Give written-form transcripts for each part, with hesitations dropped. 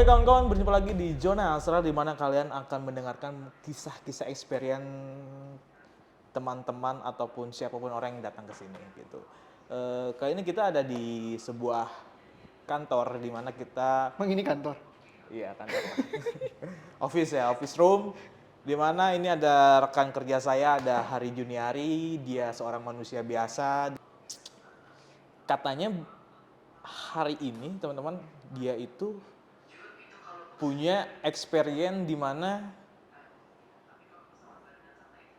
kawan-kawan, berjumpa lagi di Zona Asrar di mana kalian akan mendengarkan kisah-kisah experience teman-teman ataupun siapapun orang yang datang ke sini gitu. Kali ini kita ada di sebuah kantor di mana kita Emang ini kantor? iya kantor office ya, office room di mana ini ada rekan kerja saya, ada Hari Juniari, dia seorang manusia biasa. Katanya hari ini teman-teman dia itu punya experience di mana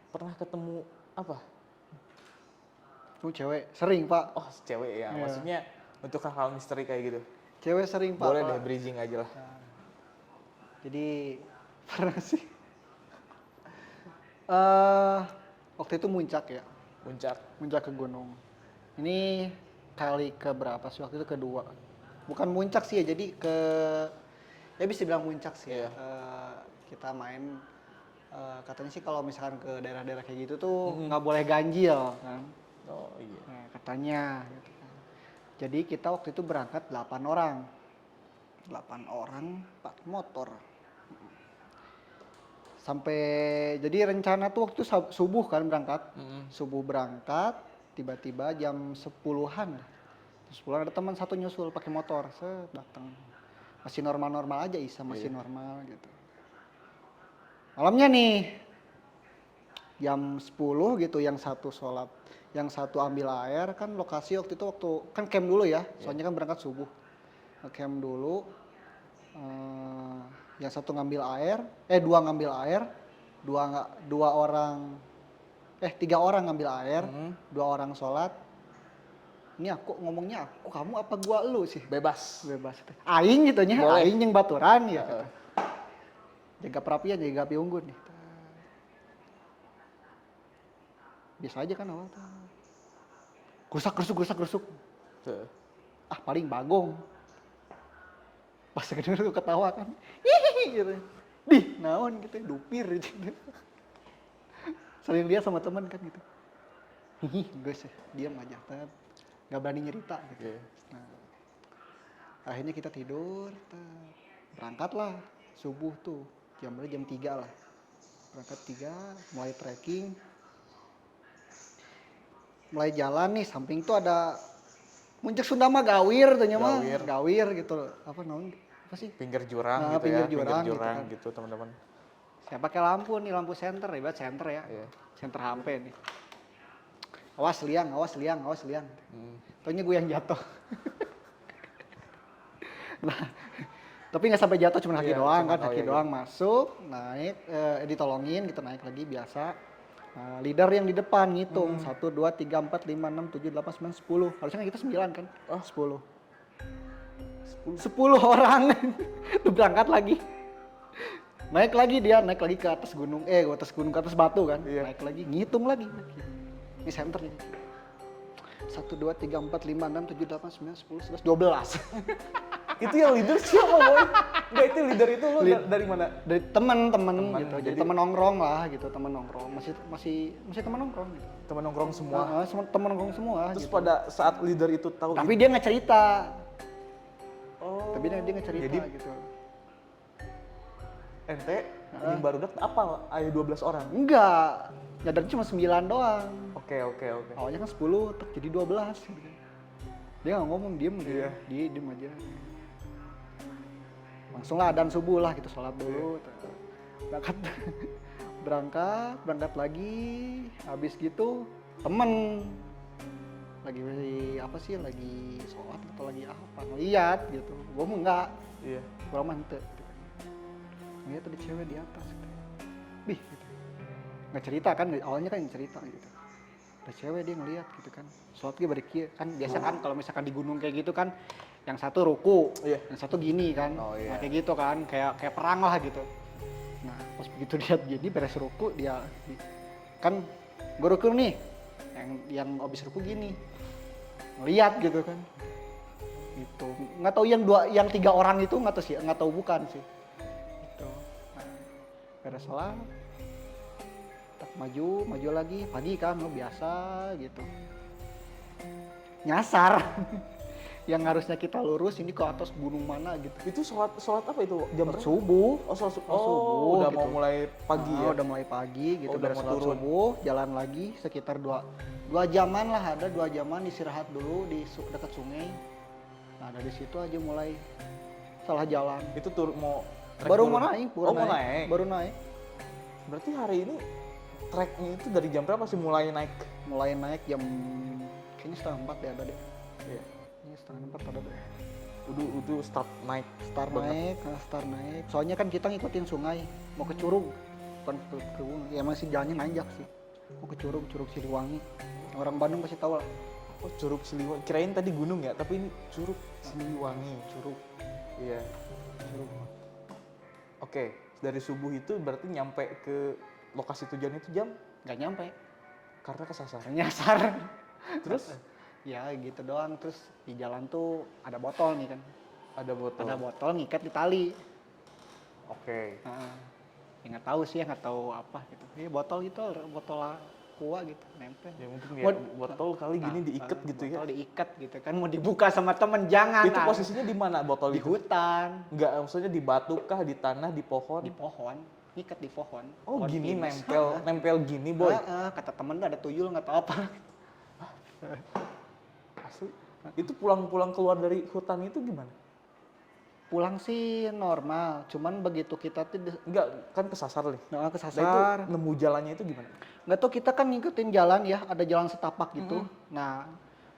pernah ketemu apa? Cewek sering pak. Oh, cewek ya. Iya. Maksudnya untuk hal-hal misteri kayak gitu. Cewek sering pak. Boleh Pak. deh bridging aja lah. Nah, jadi pernah sih. Waktu itu muncak ya, Puncak. muncak ke gunung. Ini kali ke berapa sih waktu itu kedua. Bukan muncak sih ya, jadi ya bisa dibilang muncak sih. Iya. Ya. Kita main. Katanya sih kalau misalkan ke daerah-daerah kayak gitu tuh nggak boleh ganjil kan. Oh iya. Nah, katanya gitu kan. Jadi kita waktu itu berangkat 8 orang. 8 orang 4 motor. Sampai jadi rencana tuh waktu itu subuh kan berangkat. Subuh berangkat, tiba-tiba jam 10-an. 10-an ada teman satu nyusul pakai motor, datang. Masih normal-normal aja Isa, masih normal gitu. Malamnya nih jam 10 gitu yang satu sholat, yang satu ambil air kan lokasi waktu itu kan camp dulu ya, soalnya kan berangkat subuh. Camp dulu, yang satu ngambil air, dua ngambil air, tiga orang ngambil air, 2 orang sholat. Ini aku ngomongnya kamu apa gua lu sih? Bebas. Aing gitu nya, Boleh. aing yang baturan ya. Jaga perapian, jaga api unggun nih. Biasa aja kan awal tuh. Gerusuk. Paling bagong. Pas kedenger tuh ketawa kan. Hihihi gitu. Dih, naon gitu, dupir gitu. Sering lihat sama teman kan gitu. Hihi, guys, diam aja, nggak berani nyerita gitu. Nah, akhirnya kita tidur, berangkatlah subuh tuh, jam 3 lah. Berangkat 3, mulai trekking. Mulai jalan nih, samping tuh ada Muncak Sunda mah gawir tuh mah. Gawir gitu. Apa namanya? Apa sih? Pinggir jurang Nah, gitu pinggir ya. jurang Pinggir jurang gitu gitu teman-teman. Saya pakai lampu nih, lampu senter, ibarat senter ya. Iya. Senter HP nih. Awas liang. Taunya gue yang jatuh. Nah, tapi nggak sampai jatuh, cuma kaki doang kan, kaki doang masuk, naik, ditolongin, kita naik lagi biasa. Leader yang di depan ngitung 1, 2, 3, 4, 5, 6, 7, 8, 9, 10. Harusnya kita 9 kan? 10 orang. Tuh berangkat lagi. Naik lagi ke atas gunung, ke atas batu kan. Naik lagi, ngitung lagi. Ini center nih. 1, 2, 3, 4, 5, 6, 7, 8, 9, 10, 11, 12. Itu yang leader siapa, Boy? Enggak, itu leader itu lu dari mana? Dari teman-teman gitu. Jadi teman nongkrong lah gitu, teman nongkrong. Masih teman nongkrong gitu. Teman nongkrong semua. Teman nongkrong semua. Terus gitu. pada saat leader itu tahu Tapi dia nggak cerita. Oh. Tapi dia nggak cerita Jadi, gitu. ente di barudak apa? Ayo 12 orang. Enggak. Nyadarnya cuma 9 doang. Oke. Awalnya kan 10, jadi 12 gitu. Dia nggak ngomong, diem dia. Dia diem aja. Langsung lah adzan subuh lah gitu, sholat dulu. Berangkat lagi. Habis gitu temen lagi sholat atau lagi apa, ngeliat gitu. Gue mah enggak. Iya. Gue mah ente. Ngeliat ada cewek di atas gitu. Bih gitu. Nggak cerita kan, awalnya kan cerita gitu. Ada cewek dia ngeliat gitu kan. Sholat dia balik kan biasa kan kalau misalkan di gunung kayak gitu kan, yang satu ruku, yang satu gini kan. Nah, kayak gitu kan, kayak perang lah gitu. Nah, pas begitu dia jadi beres ruku, dia kan gue ruku nih. Yang abis ruku gini. Ngeliat gitu kan. Gitu. Nggak tahu yang 3 orang itu nggak tahu bukan sih. Gitu. Nah, beres sholat, maju lagi, pagi kan biasa gitu. Nyasar yang harusnya kita lurus ini ke atas gunung mana gitu. Itu sholat apa itu? Jam berapa? Subuh. Oh, sholat subuh. Oh, subuh, Udah gitu. mau mulai pagi ya? Udah mulai pagi gitu, udah beres mau sholat turun. subuh, jalan lagi sekitar 2 jaman lah, ada 2 jaman istirahat dulu di dekat sungai. Nah dari situ aja mulai salah jalan. Itu mau trek Baru turun? mau naik, baru naik. Berarti hari ini treknya itu dari jam berapa sih mulai naik? Mulai naik jam kayaknya 3:30 deh ada deh. Iya. Ini 3:30 ada deh. Udah start naik. Start naik. Soalnya kan kita ngikutin sungai, mau ke Curug, bukan ke gunung. Ya masih jalannya nanjak sih. Mau ke Curug Siliwangi. Orang Bandung pasti tahu lah. Oh, Curug Siliwangi. Kirain tadi gunung ya, tapi ini Curug Siliwangi. Curug. Iya. Curug. Oke, dari subuh itu berarti nyampe ke lokasi tujuan itu jam Nggak nyampe. karena kesasar. Nyasar. Terus Ya gitu doang. Terus di jalan tuh ada botol nih kan. ada botol. Ada botol ngikat di tali. Oke. Ya nggak tahu sih, nggak tahu apa gitu. Ini botol gitu, botol aqua gitu, nempel. Ya mungkin ya botol kali gini diikat gitu ya. Botol diikat gitu kan, mau dibuka sama temen jangan. Itu posisinya di mana botol di itu? hutan, Enggak, maksudnya di batu kah, di tanah, di pohon? di pohon, ngikat di pohon. Oh, Pohon gini pinus. nempel gini, Boy. Kata temen tuh ada tuyul nggak tahu apa. Asli. Itu pulang-pulang keluar dari hutan itu gimana? Pulang sih normal, cuman begitu kita tuh Enggak, kan kesasar nih. nggak Nah, kesasar. itu nemu jalannya itu gimana? Nggak tahu, kita kan ngikutin jalan ya, ada jalan setapak gitu. Nah,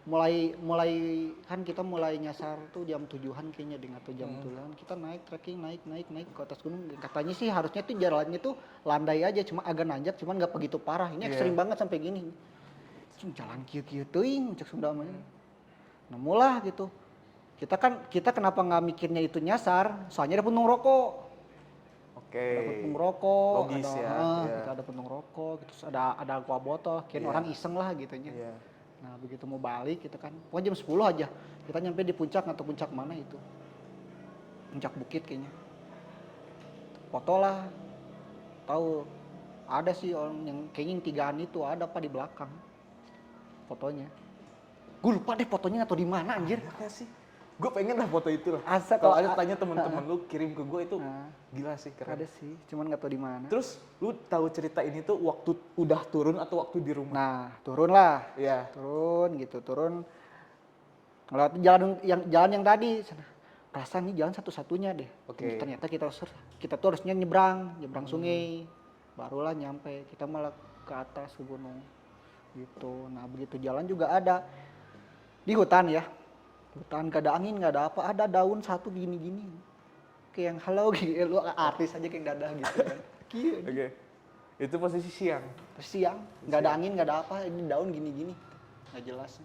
mulai kan kita mulai nyasar tuh jam 7-an kayaknya deh, atau jam 7-an. Kita naik trekking, naik ke atas gunung. Katanya sih harusnya tuh jalannya tuh landai aja, cuma agak nanjak, cuman nggak begitu parah. Ini ekstrim banget sampai gini. Jalan kieu-kieu teuing cek Sunda mah. Nemulah gitu. Kita kenapa nggak mikirnya itu nyasar? Soalnya ada puntung rokok. Oke. Ada puntung rokok, Logis ada, ya, iya. gitu, ada puntung rokok, gitu, ada aqua botol, kirain orang iseng lah gitunya. Iya. Nah begitu mau balik kita kan, pokoknya jam 10 aja, kita nyampe di puncak atau puncak mana itu, puncak bukit kayaknya. Foto lah, tahu ada sih orang yang kayaknya yang 3-an itu ada apa di belakang fotonya. Gue lupa deh fotonya atau di mana anjir. Ada sih. Gue pengen lah foto itu lah. Asa Kalau kalau ada tanya temen-temen lu kirim ke gue itu gila sih, keren. Ada sih, cuman nggak tahu di mana. Terus lu tahu cerita ini tuh waktu udah turun atau waktu di rumah? Nah turun lah. Iya. Turun ngelewati jalan yang tadi. Perasaan nih jalan satu-satunya deh. Oke. Ternyata kita tuh harusnya nyebrang sungai, barulah nyampe. Kita malah ke atas ke gunung gitu. Nah begitu jalan juga ada di hutan ya, hutan gak ada angin, gak ada apa, ada daun satu gini-gini kayak yang halo gitu, lu artis aja kayak dadah gitu kan. Oke. Itu posisi siang. Terus siang, nggak ada angin, nggak ada apa, ini daun gini-gini, nggak jelas.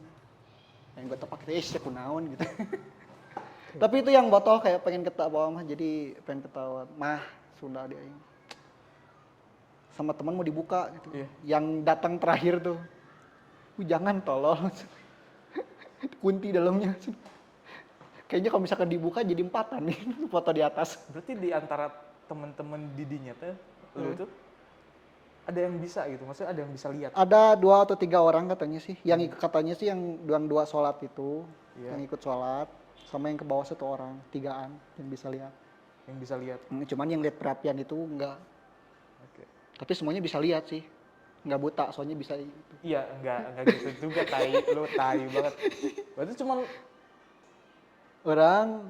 Yang gue tepak ya kunaon gitu. Tapi itu yang botol kayak pengen ketawa mah, jadi pengen ketawa mah sudah dia ini. Sama teman mau dibuka gitu. Iya. Yang datang terakhir tuh, jangan tolol. Kunti dalamnya. Kayaknya kalau misalkan dibuka jadi 4-an nih foto di atas. Berarti di antara temen-temen didinya tuh, lu tuh ada yang bisa gitu, maksudnya ada yang bisa lihat. Ada 2 atau 3 orang katanya sih, yang katanya sih yang 2 sholat itu, yang ikut sholat, sama yang ke bawah 1 orang, 3-an yang bisa lihat. Yang bisa lihat. Cuman yang lihat perapian itu enggak. Oke. Tapi semuanya bisa lihat sih, nggak buta, soalnya bisa. Iya, enggak gitu juga, lu tai banget. Berarti cuman Orang,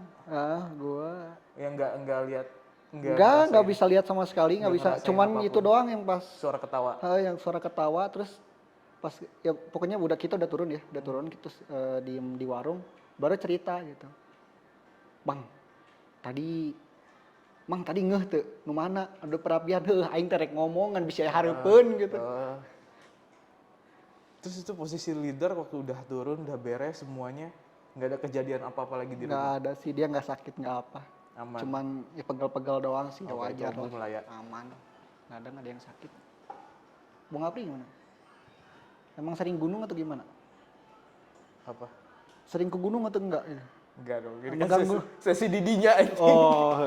gua yang enggak lihat, nggak bisa lihat sama sekali, nggak bisa. Cuman apapun. itu doang yang pas Suara ketawa. yang suara ketawa, terus pas ya pokoknya kita udah turun gitu, diem di warung, baru cerita gitu. Bang, tadi ngeh tuh, nu mana ada perapian, aing terek ngomongan bisa hareupeun gitu. Terus itu posisi leader waktu udah turun, udah beres semuanya, nggak ada kejadian apa-apa lagi di Nggak rumah. ada sih, dia nggak sakit nggak apa. Aman. Cuman ya pegel-pegel doang sih, Oke, wajar coba lah ya. aman. Nggak ada yang sakit. Bung Apri gimana? Emang sering gunung atau gimana? Apa? Sering ke gunung atau enggak? Enggak dong, ini Apa kan ganggu? sesi didinya aja. Oh.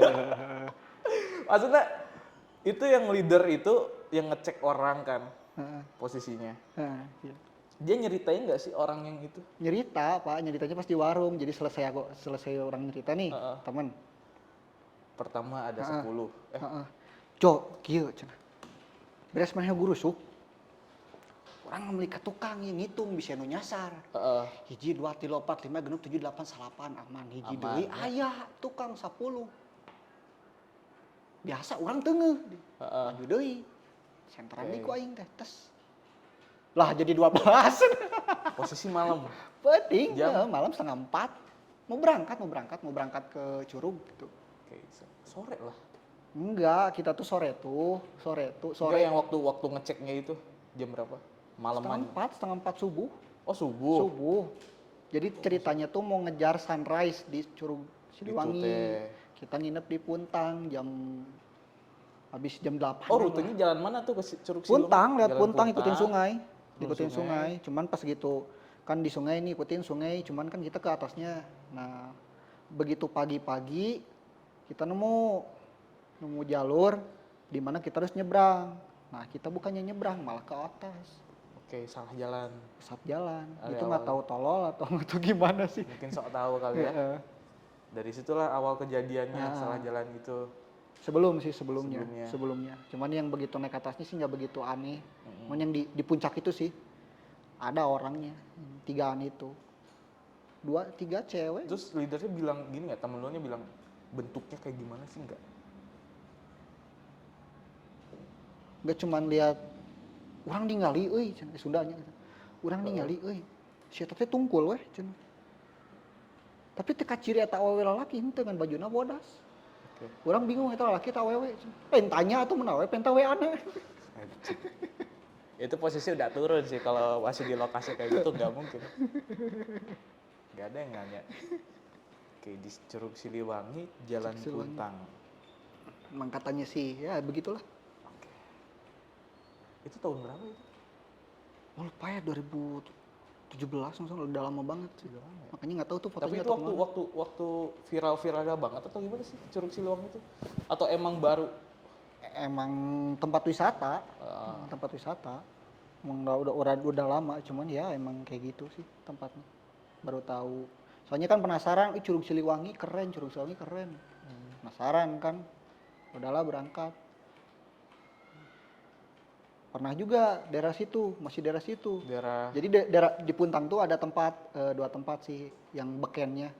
Maksudnya itu yang leader itu yang ngecek orang kan posisinya. Iya. Dia nyeritain nggak sih orang yang itu? Nyerita Pak, nyeritanya pas di warung. Jadi selesai orang nyerita nih, Heeh. temen. Pertama ada Heeh. 10. Heeh. Cok, kieu cenah. Beres maneh guru suk. Orang membeli ke tukang yang ngitung bisa nu nyasar. Heeh. Hiji 2 3 4 5 6 7 8 9 aman. Hiji Aman, deui ya. aya tukang 10. Biasa orang tengeuh. Heeh. Maju deui. Senteran Oke. deui ku aing teh tes. Lah jadi 12. Posisi malam. Penting, Jam? malam 3:30. Mau berangkat ke Curug gitu. Oke, sore lah. Enggak, kita tuh sore. Enggak yang waktu ngeceknya itu jam berapa? Malaman. setengah empat subuh. Oh, subuh. Subuh. Jadi ceritanya tuh mau ngejar sunrise di Curug Gitu Siliwangi. teh. Kita nginep di Puntang habis jam 8. Oh, rutenya jalan mana tuh ke Curug Silung? Puntang, lihat Jalan Puntang ikutin sungai. Turun Ikutin sungai. Cuman pas gitu kan di sungai ini ikutin sungai, cuman kan kita ke atasnya. Nah, begitu pagi-pagi kita nemu jalur di mana kita harus nyebrang. Nah, kita bukannya nyebrang malah ke atas. Oke, salah jalan. Pesat jalan. Dari Itu nggak awal. tahu tolol atau gimana sih. Mungkin sok tahu kali ya. Heeh. Dari situlah awal kejadiannya Nah. salah jalan itu. Sebelumnya. Cuman yang begitu naik atasnya sih nggak begitu aneh. Cuman yang di puncak itu sih ada orangnya, 3-an itu. 2-3 cewek. Terus leadernya bilang gini nggak? Temen lu nya bilang bentuknya kayak gimana sih nggak? Nggak cuman lihat orang ningali euy cenah Sundanya gitu. Urang ningali euy. Si eta teh tungkul weh cenah. Tapi teu kaciri eta awewe lalaki henteu ngan bajuna bodas. Oke. Urang bingung eta lalaki teh awewe cenah. Tanya atuh mun awewe penta weana. Itu posisi udah turun sih kalau masih di lokasi kayak gitu nggak mungkin. Nggak ada yang nanya. Oke, di Curug Siliwangi, Jalan Siliwangi. Puntang. Emang katanya sih ya begitulah. Oke. Itu tahun berapa itu? Oh, lupa ya 2017 langsung udah lama banget sih. Udah lama ya? Makanya nggak tahu tuh Tapi fotonya itu atau kemana. waktu viral banget atau gimana sih Curug Siliwangi itu? Atau emang baru? Emang tempat wisata, Ah. tempat wisata. Emang udah lama, cuman ya emang kayak gitu sih tempatnya. Baru tahu. Soalnya kan penasaran, Curug Siliwangi keren. Penasaran kan. Udahlah berangkat. Pernah juga daerah situ, masih daerah situ. Daerah Jadi daerah di Puntang tuh ada tempat, 2 tempat sih yang bekennya.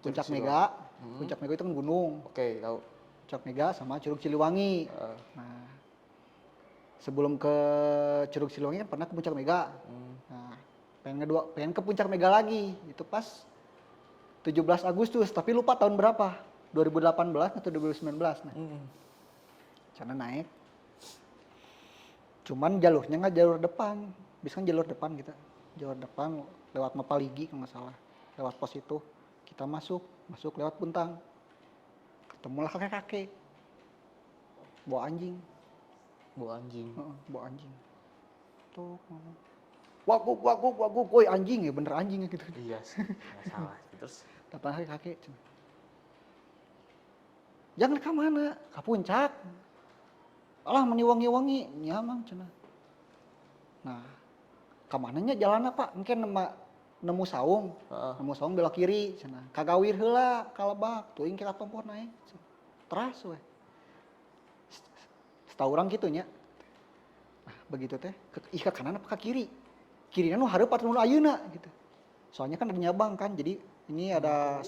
Puncak Curug Mega. Siliwangi. Puncak Mega itu kan gunung. Oke, tahu. Puncak Mega sama Curug Siliwangi. Nah, sebelum ke Curug Siliwangi kan pernah ke Puncak Mega. Nah, pengen ke Puncak Mega lagi. Itu pas 17 Agustus, tapi lupa tahun berapa. 2018 atau 2019. Nah, sana naik. Cuman jalurnya nggak jalur depan. Biasanya jalur depan kita. Jalur depan lewat Mapaligi kalau nggak salah. Lewat pos itu. Kita masuk lewat Puntang. Ketemulah kakek-kakek. Bawa anjing. Bawa anjing. Bawa anjing. Tuh. Waguk, woi anjing ya, bener anjing ya gitu. Iya sih, nggak salah. Terus Datang kakek. Jangan ke mana? Ke puncak. Alah meni wangi-wangi, nyamang cenah. Nah, ke mananya jalan apa? Mungkin nemu saung. Nemu saung belok kiri cenah. Kagawir heula ka Lebak, teuing ke Katompo naik. Teras we. Setahu orang gitu nya. Nah, begitu teh, ke kanan apa ke kiri? Kirina nu hareup atuh nu ayeuna gitu. Soalnya kan ada nyabang kan, jadi ini ada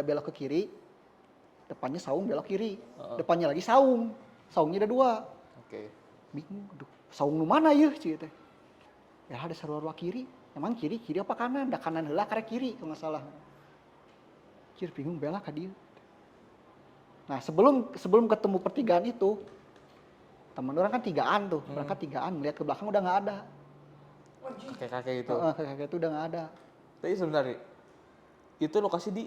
belok ke kiri, depannya saung belok kiri, depannya lagi saung, saungnya ada 2. oke. Bingung, aduh, saung nu mana ya sih teh? Ya ada sarua kiri, emang kiri apa kanan? Da kanan heula karek kiri kalau nggak salah. Cir bingung bela ka dieu. Nah sebelum ketemu pertigaan itu, teman orang kan 3-an tuh, berangkat 3-an, melihat ke belakang udah nggak ada. Kakek-kakek itu. Kakek itu udah nggak ada. Tapi sebenarnya itu lokasi di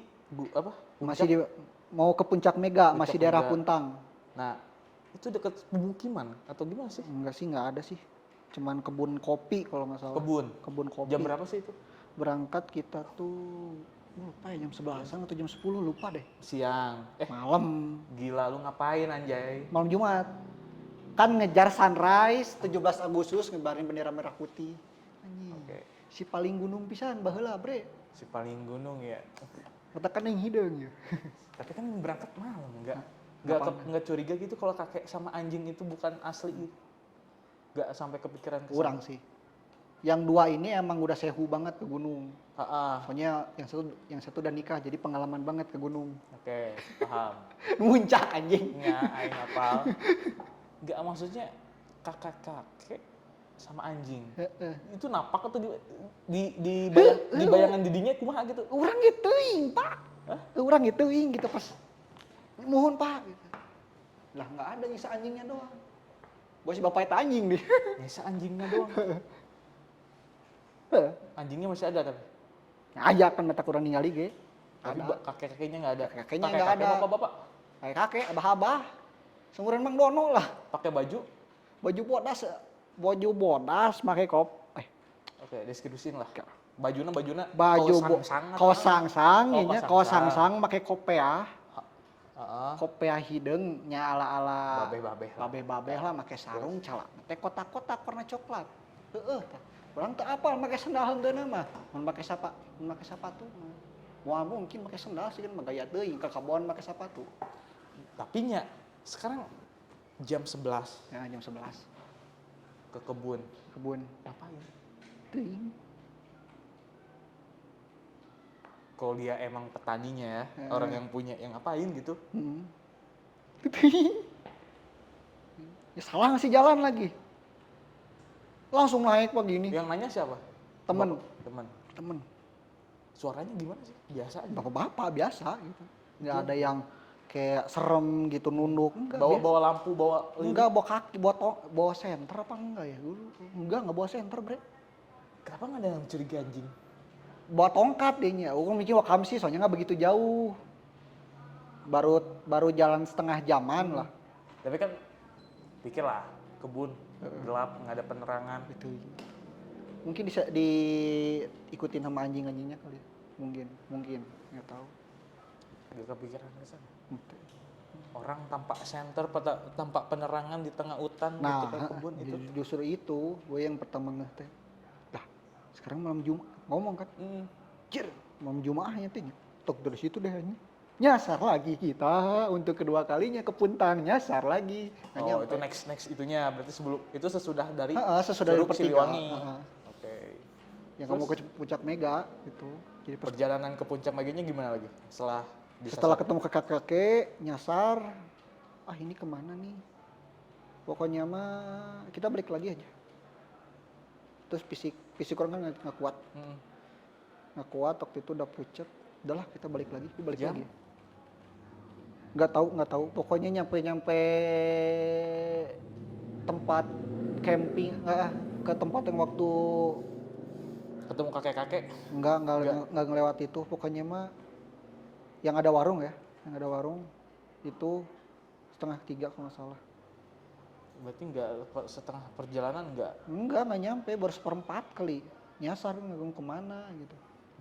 apa? Masih mau ke Puncak Mega, Puncak masih daerah Mega. Puntang. Nah, itu dekat pemukiman atau gimana sih? Enggak sih, nggak ada sih. Cuman kebun kopi kalau nggak salah. Kebun kopi. Jam berapa sih itu? Berangkat kita tuh lupa ya jam 11-an atau jam 10 lupa deh. Siang. Malam, Gila lu ngapain anjay? malam Jumat. Kan ngejar sunrise 17 Agustus ngebarin bendera merah putih. Anjing. Oke. Si paling gunung pisan baheula bre. Si paling gunung ya. Katakan yang hideung ya. Tapi kan berangkat malam, nggak Apaan? nggak curiga gitu kalau kakek sama anjing itu bukan asli gitu. Nggak sampai kepikiran ke sana. Kurang sih. Yang dua ini emang udah sehu banget ke gunung. Ah, Soalnya yang satu udah nikah jadi pengalaman banget ke gunung. oke, paham. Muncak anjing. Nya, aing hafal. Nggak maksudnya kakek sama anjing. Itu napak atau di bayangan didinya kumaha gitu? Urang gituing, Pak. Urang gituing gitu pas. Mohon, Pak gitu. Lah nggak ada nyisa anjingnya doang. Bos bapak itu anjing deh. Nyisa anjingnya doang. Anjingnya masih ada kan? Aja kan mata kurang ningali ge. Tapi Ada. kakek-kakeknya nggak ada. Kakek-kakeknya nggak ada. Bapak-bapak Kayak kakek, abah-abah. Seumuran Mang Dono lah. pakai baju. Baju bodas make kop. Oke, deskripsiin lah. Bajuna Baju kaos sangsang Oh, nya, kaos kaos sangsang make kopiah. Heeh. Kopiah hideung nya ala-ala Babeh-babeh lah. babeh-babeh lah make sarung calak. Teh kotak-kotak warna coklat. Heeh. Urang teu apal make sandal heunteuna mah. Mun make sepatu. Moal mungkin make sandal sih kan gaya teuing ka kabon make sepatu. Tapi nya sekarang jam 11 Ya jam 11 ke kebun. Ngapain? Teuing. Kalau dia emang petaninya ya, orang yang punya yang ngapain gitu. Ya salah ngasih jalan lagi. Langsung naik begini. Yang nanya siapa? Temen. Temen. Suaranya gimana sih? Biasa aja. Bapak-bapak biasa gitu. Nggak ada yang kayak serem gitu nunduk. Enggak, Bawa lampu, bawa lilin. enggak bawa kaki, bawa senter apa enggak ya? Enggak bawa senter, Bre. Kenapa nggak ada yang curiga anjing? Bawa tongkat dia. Aku mikir wakam sih soalnya nggak begitu jauh. Baru jalan setengah jaman lah. Tapi kan pikirlah kebun gelap nggak ada penerangan. Itu. Mungkin bisa diikutin sama anjing-anjingnya kali ya. Mungkin nggak tahu. Gak kepikiran ke sana. Orang tanpa senter, tanpa penerangan di tengah hutan Nah, gitu ke kebun itu. justru itu gue yang pertama ngeh teh. Lah, sekarang malam Jumat ngomong kan. Cir, malam Jumatnya teh. Tok dari situ deh anjing. Nyasar lagi kita untuk kedua kalinya ke Puntang, nyasar lagi. Oh, itu next itunya berarti sebelum itu sesudah dari sesudah dari Curug Pertiga. Siliwangi. Oke. Yang kamu ke Puncak Mega gitu. Jadi Perjalanan ke puncak Meganya gimana lagi? setelah ketemu kakek-kakek, nyasar. Ah, ini kemana nih? Pokoknya mah kita balik lagi aja. Terus fisik orang kan nggak kuat. Nggak kuat waktu itu udah pucet. Udahlah kita balik lagi. Nggak tahu. Pokoknya nyampe tempat camping, ke tempat yang waktu ketemu kakek-kakek. nggak ngelewat itu. Pokoknya mah yang ada warung itu 2:30 kalau nggak salah. Berarti nggak setengah perjalanan Enggak nyampe, baru 1/4 kali. Nyasar nggak kemana gitu.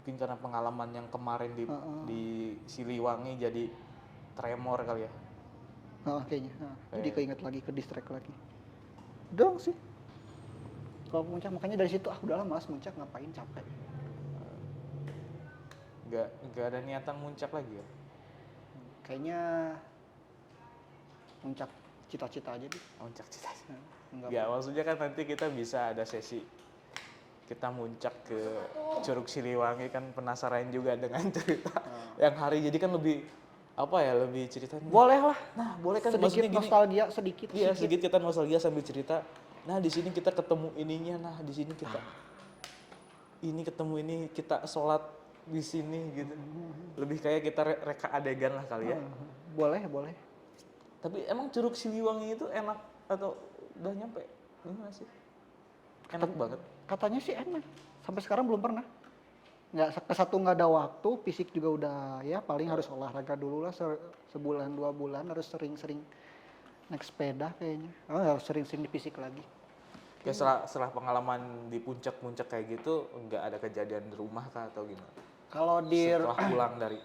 mungkin karena pengalaman yang kemarin di Siliwangi jadi tremor kali ya. Kayaknya. Jadi keinget lagi, ke distract lagi. Dong sih. Kalau puncak makanya dari situ udahlah malas muncak, ngapain, capek. Nggak ada niatan muncak lagi ya. Kayaknya puncak cita-cita aja deh. Muncak cita. Enggak. Ya maksudnya kan nanti kita bisa ada sesi kita muncak ke Curug Siliwangi, kan penasaran juga dengan cerita yang hari jadi kan lebih lebih ceritanya. Boleh lah. Nah, boleh kan Sedikit maksudnya gini. nostalgia, sedikit. Iya, sedikit kita nostalgia sambil cerita. Nah, di sini kita ketemu ininya. Nah, di sini kita ketemu ini, kita sholat di sini gitu. Lebih kayak kita reka adegan lah kali ya. Boleh. Tapi emang Curug Siliwangi itu enak atau udah nyampe? Gimana sih? Enak banget. Katanya sih enak. Sampai sekarang belum pernah. Nggak ada waktu, fisik juga udah ya paling harus olahraga dulu lah sebulan 2 bulan, harus sering-sering naik sepeda kayaknya. Harus sering-sering di fisik lagi. Ya setelah pengalaman di puncak-puncak kayak gitu, nggak ada kejadian di rumah kah atau gimana? Kalau Setelah pulang dari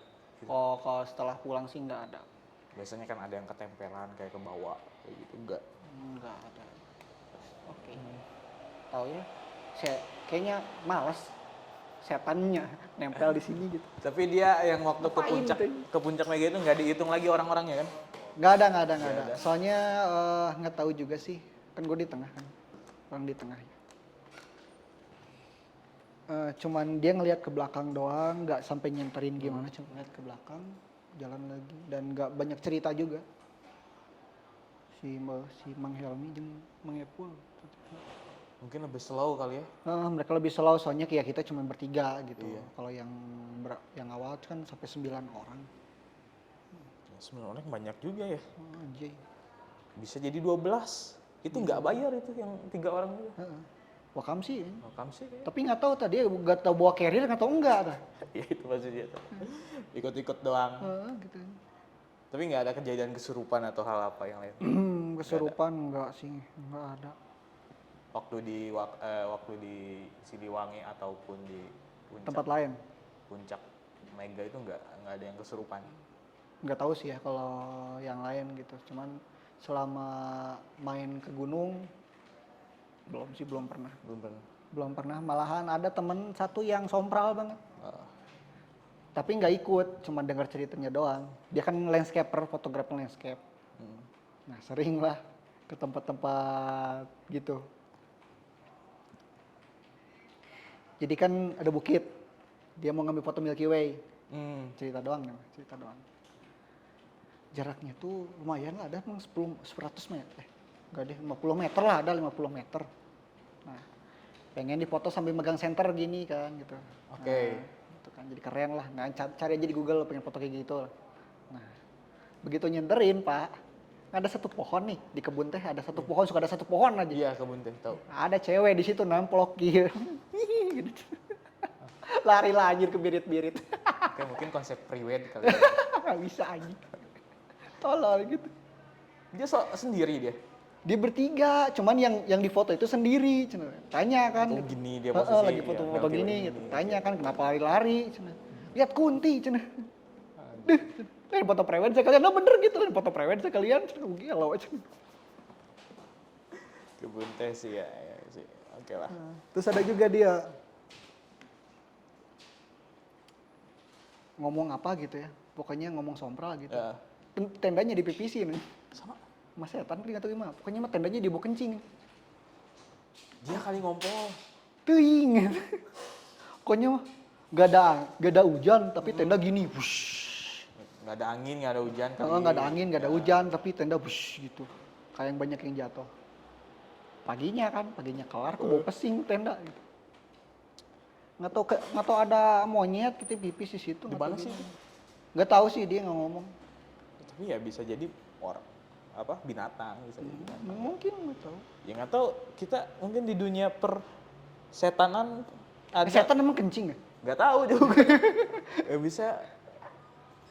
kalau setelah pulang sih nggak ada. biasanya kan ada yang ketempelan kayak ke bawah kayak gitu, enggak. Enggak ada. Oke. Tahu ya, saya kayaknya malas setannya nempel di sini gitu. Tapi dia yang waktu Ngapain gitu? ke puncak Mega itu nggak dihitung lagi orang-orangnya kan? Nggak ada. Nggak ada. Soalnya nggak tahu juga sih. Kan gue di tengah kan, orang di tengah. Cuman dia ngelihat ke belakang doang, nggak sampai nyamperin gimana, cuma ngeliat ke belakang, jalan lagi, dan nggak banyak cerita juga. Si Mang Helmi jeung Mang Epul. Mungkin lebih slow kali ya. Mereka lebih slow soalnya kayak kita cuma bertiga gitu. Iya. Kalau yang awal kan sampai 9 orang. 9 orang banyak juga ya. Anjay. Bisa jadi 12. Itu nggak bayar itu yang 3 orang itu. Wakam sih. Makam sih kayak. Tapi nggak tahu tadi nggak tahu bawa carrier nggak tahu enggak dah. Ya itu maksudnya. Ikut-ikut doang. Gitu. Tapi nggak ada kejadian kesurupan atau hal apa yang lain. Kesurupan enggak sih, enggak ada. Waktu di Siliwangi ataupun di Tempat lain puncak Mega itu nggak ada yang kesurupan. nggak tahu sih ya kalau yang lain gitu. Cuman selama main ke gunung belum pernah. Belum pernah. Malahan ada temen satu yang sompral banget. Tapi nggak ikut, cuma dengar ceritanya doang. Dia kan landscaper, fotografer landscape. Nah sering lah ke tempat-tempat gitu. Jadi kan ada bukit, dia mau ngambil foto Milky Way. Cerita doang. Jaraknya tuh lumayan lah, ada 100 meter. Enggak deh, 50 meter lah, ada 50 meter. Nah, pengen difoto sambil megang senter gini kan gitu. Oke. Nah, itu kan jadi keren lah. Nah, cari aja di Google pengen foto kayak gitu. Nah, begitu nyenterin Pak, ada satu pohon nih di kebun teh, ada satu pohon, suka ada satu pohon aja. Iya, kebun teh tahu. Ada cewek di situ namplok gitu. Gitu. Lari lah anjir ke birit-birit. Oke, mungkin konsep pre-wed kali ya. Nggak bisa anjir. Tolol gitu. Dia sendiri dia. Dia bertiga, cuman yang di foto itu sendiri. Tanya kan. Oh, gini dia posisi. Lagi foto-foto ya, gini gitu. Tanya kan kenapa lari-lari. Lihat Kunti. Lain foto prewed sekalian. Nah bener gitu. Lain foto prewed sekalian. Gila aja. Kebun teh sih ya sih. Oke lah. Terus ada juga dia ngomong apa gitu ya. Pokoknya ngomong sompral gitu. Ya. Tendanya di PPC nih. Sama. Mas setan kan atau gimana? Pokoknya mah tendanya dibawa kencing. Dia kali ngompol. Teuing. Pokoknya mah gak ada hujan tapi tenda gini. Wush. Nggak ada angin, nggak ada hujan kali. Nggak ada angin, nggak ada hujan tapi tenda wush gitu. Kayak yang banyak yang jatuh. Paginya kelar aku bawa pesing tenda gitu. Nggak tahu ada monyet gitu pipis di situ. Di mana sih? Nggak tahu sih, dia nggak ngomong. Tapi ya bisa jadi orang binatang bisa jadi binatang. Mungkin nggak tahu. Ya nggak tahu, kita mungkin di dunia persetanan ada. Setan emang kencing ya? Nggak tahu juga. Ya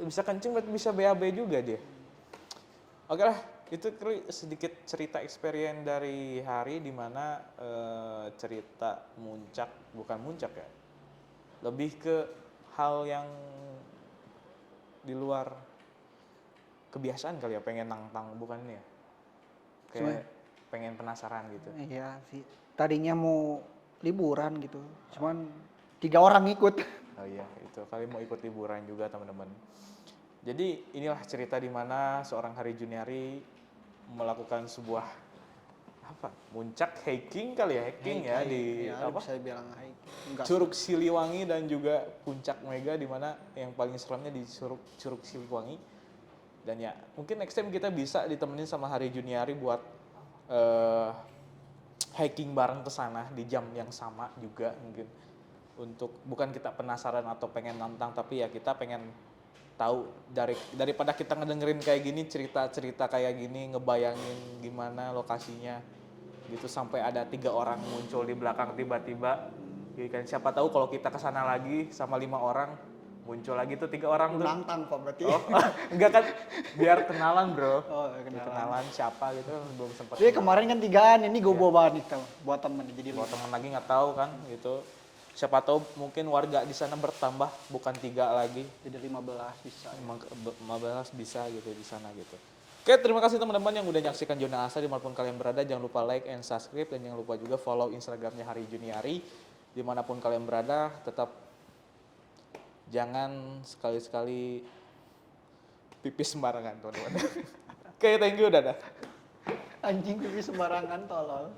bisa kencing berarti bisa BAB juga dia. Oke lah, itu sedikit cerita experience dari hari di mana cerita bukan muncak ya. Lebih ke hal yang di luar kebiasaan kali ya, pengen nantang bukan ini ya. Kayak pengen penasaran gitu. Iya sih. Tadinya mau liburan gitu. Cuman 3 orang ikut. Oh iya, itu kali mau ikut liburan juga teman-teman. Jadi inilah cerita di mana seorang Hari Juniari melakukan sebuah muncak hiking kali ya, di bisa bilang hiking. Curug Siliwangi dan juga puncak Mega di mana yang paling seremnya di Curug Siliwangi. Dan ya mungkin next time kita bisa ditemenin sama Hari Juniari buat hiking bareng ke sana di jam yang sama juga mungkin. Untuk bukan kita penasaran atau pengen nantang, tapi ya kita pengen tahu daripada kita ngedengerin kayak gini, cerita-cerita kayak gini, ngebayangin gimana lokasinya gitu, sampai ada 3 orang muncul di belakang tiba-tiba gitu kan. Siapa tahu kalau kita kesana lagi sama 5 orang muncul lagi tuh 3 orang tuh. Nantang kok berarti. Oh, enggak kan, biar kenalan bro. Oh, kenalan siapa gitu belum sempat. Jadi kemarin kan 3-an, ini gue bawa banget nih buat temen. Jadi buat temen lagi nggak tahu kan gitu. Siapa tahu mungkin warga di sana bertambah bukan 3 lagi. Jadi 15 bisa. 15 bisa gitu di sana gitu. Oke, terima kasih teman-teman yang udah nyaksikan Jona Asa dimanapun kalian berada. Jangan lupa like and subscribe, dan jangan lupa juga follow Instagramnya Hari Juniari. Dimanapun kalian berada, tetap jangan sekali-sekali pipis sembarangan, teman-teman. Oke, thank you, dadah. Anjing pipis sembarangan tolol.